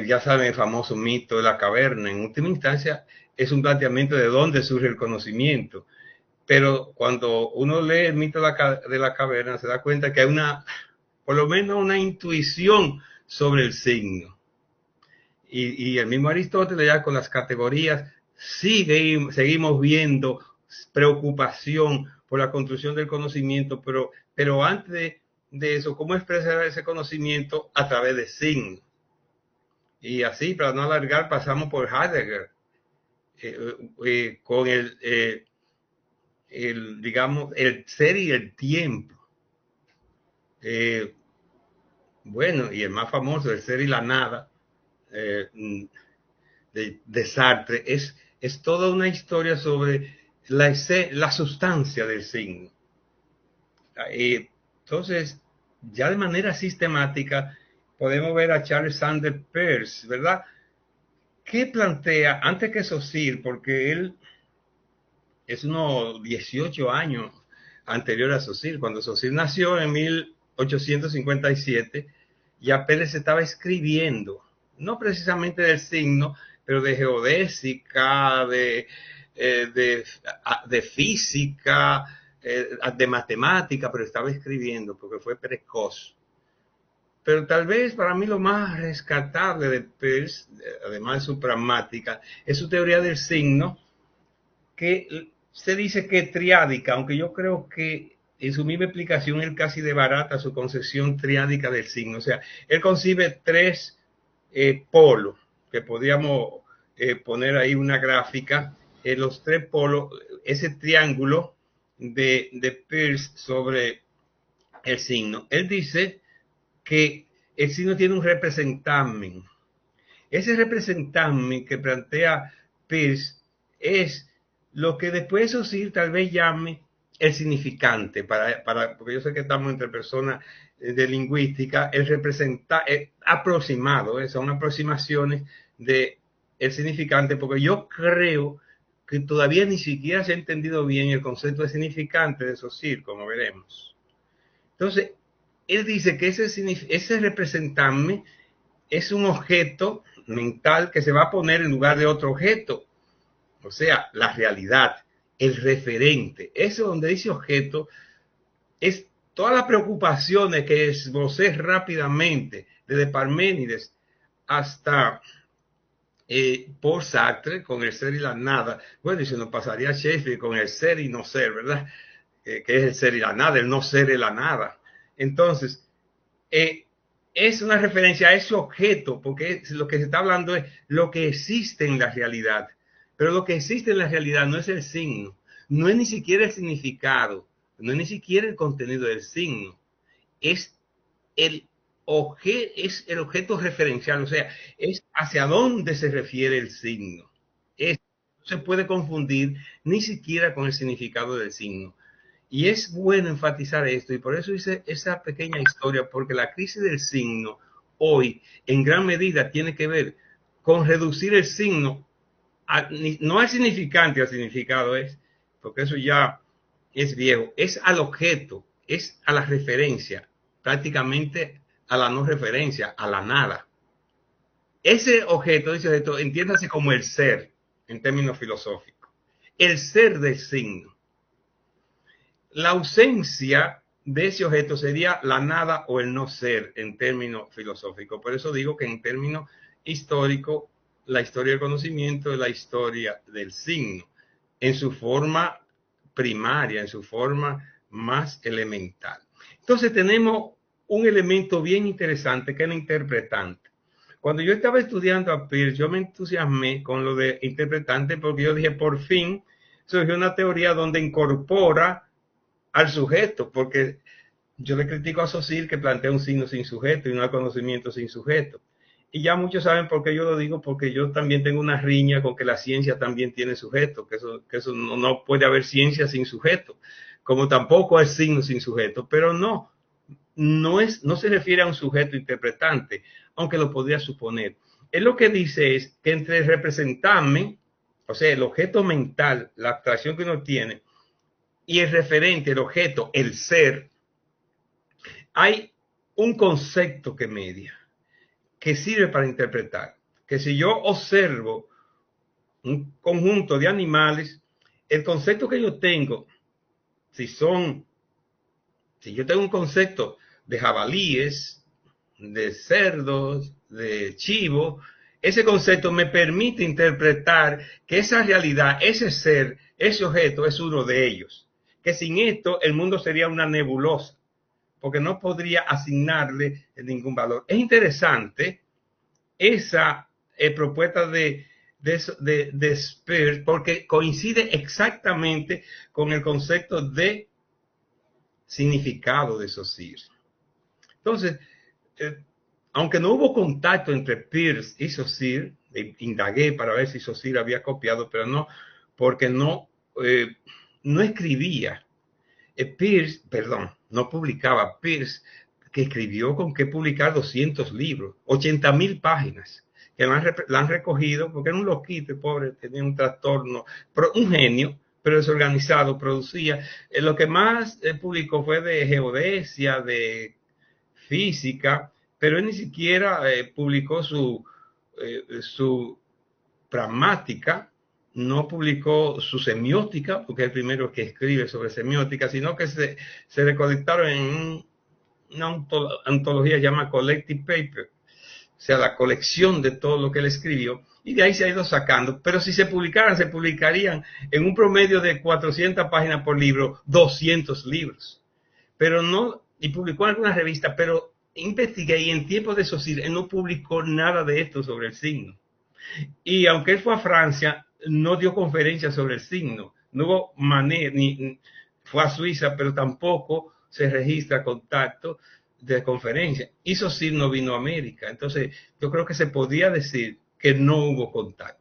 Ya saben, el famoso mito de la caverna. En última instancia, es un planteamiento de dónde surge el conocimiento. Pero cuando uno lee el mito de la caverna, se da cuenta que hay por lo menos una intuición sobre el signo. Y el mismo Aristóteles ya con las categorías seguimos viendo preocupación por la construcción del conocimiento, pero antes de eso, ¿cómo expresar ese conocimiento a través de signos? Y así, para no alargar, pasamos por Heidegger, con digamos, el ser y el tiempo. Bueno, y el más famoso, el ser y la nada, eh, de Sartre, es toda una historia sobre la sustancia del signo. Entonces, ya de manera sistemática, podemos ver a Charles Sanders Peirce, ¿verdad? ¿Qué plantea antes que Saussure? Porque él es unos 18 años anterior a Saussure. Cuando Saussure nació en 1857, ya Pérez estaba escribiendo, no precisamente del signo, pero de geodésica, de física, de matemática, pero estaba escribiendo porque fue precoz. Pero tal vez para mí lo más rescatable de Peirce, además de su pragmática, es su teoría del signo, que se dice que es triádica, aunque yo creo que en su misma explicación él casi desbarata su concepción triádica del signo. O sea, él concibe tres polos, que podríamos poner ahí una gráfica, los tres polos, ese triángulo de Peirce sobre el signo. Él dice que el signo tiene un representamen. Ese representamen que plantea Peirce es lo que después Saussure tal vez llame el significante, porque yo sé que estamos entre personas de lingüística, el representa, aproximado, son aproximaciones de el significante, porque yo creo que todavía ni siquiera se ha entendido bien el concepto de significante de Saussure, como veremos. Entonces, él dice que ese representante es un objeto mental que se va a poner en lugar de otro objeto. O sea, la realidad, el referente. Eso donde dice objeto es todas las preocupaciones que esbocé rápidamente, desde Parménides hasta Paul Sartre con el ser y la nada. Bueno, y se nos pasaría Shakespeare con el ser y no ser, ¿verdad? Que es el ser y la nada, el no ser y la nada. Entonces, es una referencia a ese objeto, porque lo que se está hablando es lo que existe en la realidad. Pero lo que existe en la realidad no es el signo, no es ni siquiera el significado, no es ni siquiera el contenido del signo, es es el objeto referencial, o sea, es hacia dónde se refiere el signo. No se puede confundir ni siquiera con el significado del signo. Y es bueno enfatizar esto, y por eso hice esa pequeña historia, porque la crisis del signo hoy en gran medida tiene que ver con reducir el signo, no al significante, al significado porque eso ya es viejo, es al objeto, es a la referencia, prácticamente a la no referencia, a la nada. Ese objeto, entiéndase como el ser, en términos filosóficos, el ser del signo. La ausencia de ese objeto sería la nada o el no ser en términos filosóficos. Por eso digo que en términos históricos, la historia del conocimiento es la historia del signo, en su forma primaria, en su forma más elemental. Entonces tenemos un elemento bien interesante que es el interpretante. Cuando yo estaba estudiando a Peirce, yo me entusiasmé con lo de interpretante porque yo dije, por fin surgió una teoría donde incorpora al sujeto, porque yo le critico a Saussure que plantea un signo sin sujeto y no hay conocimiento sin sujeto. Y ya muchos saben por qué yo lo digo, porque yo también tengo una riña con que la ciencia también tiene sujeto, que eso no puede haber ciencia sin sujeto, como tampoco hay signo sin sujeto, pero no se refiere a un sujeto interpretante, aunque lo podría suponer. Él lo que dice es que entre el representarme, o sea, el objeto mental, la abstracción que uno tiene, y el referente, el objeto, el ser, hay un concepto que media. que sirve para interpretar. Que si yo observo un conjunto de animales, el concepto que yo tengo, si yo tengo un concepto de jabalíes, de cerdos, de chivo, ese concepto me permite interpretar que esa realidad, ese ser, ese objeto es uno de ellos. Que sin esto el mundo sería una nebulosa, porque no podría asignarle ningún valor. Es interesante esa propuesta de Spears, porque coincide exactamente con el concepto de significado de Saussure. Entonces, aunque no hubo contacto entre Peirce y Saussure, indagué para ver si Saussure había copiado, pero no, porque no escribía. Peirce, perdón, no publicaba. Peirce, que escribió con que publicar 200 libros, 80.000 páginas, que la han recogido, porque era un loquito, pobre, tenía un trastorno, un genio, pero desorganizado, producía. Lo que más publicó fue de geodesia, de física, pero él ni siquiera publicó su pragmática, no publicó su semiótica, porque es el primero que escribe sobre semiótica, sino que se recolectaron en una antología llamada Collective Paper, o sea, la colección de todo lo que él escribió, y de ahí se ha ido sacando. Pero si se publicarían en un promedio de 400 páginas por libro, 200 libros. Pero no, y publicó en algunas revistas, pero investigué y en tiempos de Saussure él no publicó nada de esto sobre el signo. Y aunque él fue a Francia, no dio conferencias sobre el signo. No hubo manera, ni fue a Suiza, pero tampoco se registra contacto de conferencia. Y Saussure no vino a América. Entonces, yo creo que se podía decir que no hubo contacto.